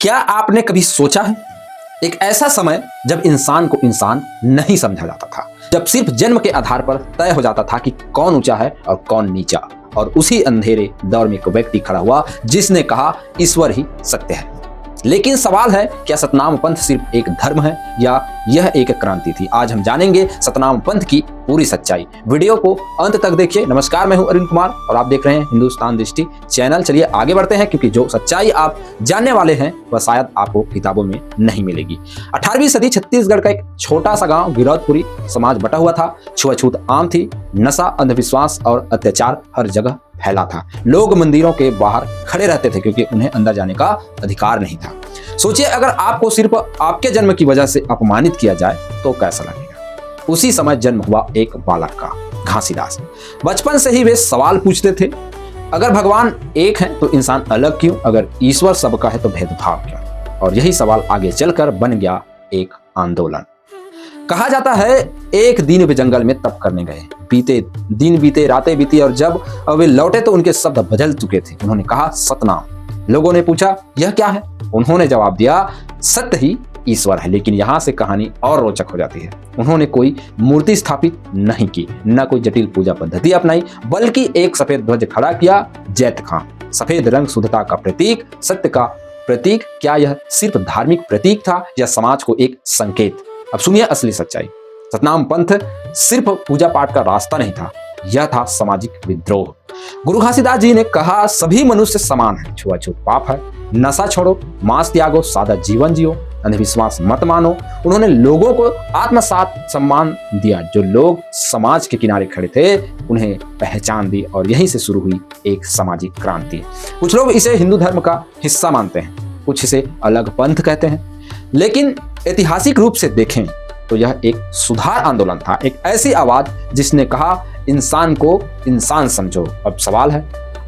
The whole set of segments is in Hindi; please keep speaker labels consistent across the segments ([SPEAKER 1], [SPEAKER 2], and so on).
[SPEAKER 1] क्या आपने कभी सोचा है एक ऐसा समय जब इंसान को इंसान नहीं समझा जाता था, जब सिर्फ जन्म के आधार पर तय हो जाता था कि कौन ऊंचा है और कौन नीचा, और उसी अंधेरे दौर में एक व्यक्ति खड़ा हुआ जिसने कहा ईश्वर ही सत्य है। लेकिन सवाल है, क्या सतनाम पंथ सिर्फ एक धर्म है या यह एक क्रांति थी? आज हम जानेंगे सतनाम पंथ की पूरी सच्चाई। वीडियो को अंत तक देखिए। नमस्कार, मैं हूं अरुण कुमार और आप देख रहे हैं हिंदुस्तान दृष्टि चैनल। चलिए आगे बढ़ते हैं, क्योंकि जो सच्चाई आप जानने वाले हैं वह शायद आपको किताबों में नहीं मिलेगी। 18वीं सदी छत्तीसगढ़ का एक छोटा सा गांव गिरौदपुरी समाज बटा हुआ था। छुआछूत आम थी, नशा, अंधविश्वास और अत्याचार हर जगह फैला था। लोग मंदिरों के बाहर खड़े रहते थे क्योंकि उन्हें अंदर जाने का अधिकार नहीं था। सोचिए, अगर आपको सिर्फ आपके जन्म की वजह से अपमानित किया जाए तो कैसा लगेगा। उसी समय जन्म हुआ एक बालक का, घासीदास। बचपन से ही वे सवाल पूछते थे, अगर भगवान एक है तो इंसान अलग क्यों? अगर ईश्वर सबका है तो भेदभाव क्यों? और यही सवाल आगे चलकर बन गया एक आंदोलन। कहा जाता है, एक दिन वे जंगल में तप करने गए। बीते दिन बीते, रातें बीती, और जब वे लौटे तो उनके शब्द बदल चुके थे। उन्होंने कहा, सतनाम। लोगों ने पूछा, यह क्या है? उन्होंने जवाब दिया, सत्य ही ईश्वर है। लेकिन यहाँ से कहानी और रोचक हो जाती है। उन्होंने कोई मूर्ति स्थापित नहीं की, न कोई जटिल पूजा पद्धति अपनाई, बल्कि एक सफेद ध्वज खड़ा किया, जैत खां। सफेद रंग शुद्धता का प्रतीक, सत्य का प्रतीक। क्या यह सिर्फ धार्मिक प्रतीक था या समाज को एक संकेत? अब सुनिए असली सच्चाई। सतनाम पंथ सिर्फ पूजा पाठ का रास्ता नहीं था, यह था सामाजिक विद्रोह। गुरु घासीदास जी ने कहा, सभी मनुष्य समान है, छुआछूत पाप है, नशा छोड़ो, मांस त्यागो, सादा जीवन जियो, अंधविश्वास मत मानो। उन्होंने लोगों को आत्मसात सम्मान दिया। जो लोग समाज के किनारे खड़े थे उन्हें पहचान दी, और यहीं से शुरू हुई एक सामाजिक क्रांति। कुछ लोग इसे हिंदू धर्म का हिस्सा मानते हैं, कुछ इसे अलग पंथ कहते हैं, लेकिन ऐतिहासिक रूप से देखें तो यह एक सुधार आंदोलन था। एक ऐसी आवाज जिसने कहा, इंसान को इंसान समझो। अब सवाल है,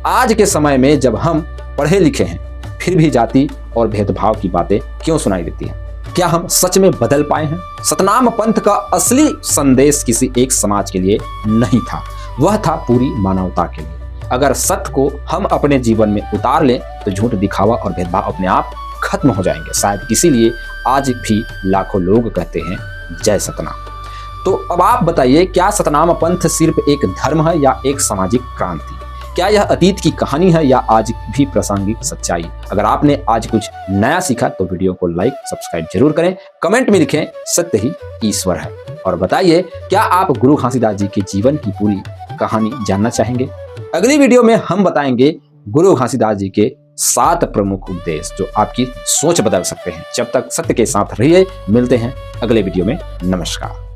[SPEAKER 1] आज के समय में जब हम पढ़े लिखे हैं फिर भी जाति और भेदभाव की बातें क्यों सुनाई देती हैं? क्या हम सच में बदल पाए हैं? सतनाम पंथ का असली संदेश किसी एक समाज के लिए नहीं था, वह था पूरी मानवता के लिए। अगर सत्य को हम अपने जीवन में उतार लें तो झूठ, दिखावा और भेदभाव अपने आप खत्म हो जाएंगे। शायद इसीलिए आज भी लाखों लोग कहते हैं, जय सतनाम। तो अब आप बताइए, क्या सतनाम पंथ सिर्फ एक धर्म है या एक सामाजिक क्रांति? क्या यह अतीत की कहानी है या आज भी प्रासंगिक सच्चाई? अगर आपने आज कुछ नया सीखा तो वीडियो को लाइक, सब्सक्राइब जरूर करें। कमेंट में लिखें, सत्य ही ईश्वर है। और बताइए, क्या आप गुरु घासीदास जी के जीवन की पूरी कहानी जानना चाहेंगे? अगली वीडियो में हम बताएंगे गुरु घासीदास जी के 7 प्रमुख उपदेश जो आपकी सोच बदल सकते हैं। जब तक सत्य के साथ रहिए। मिलते हैं अगले वीडियो में। नमस्कार।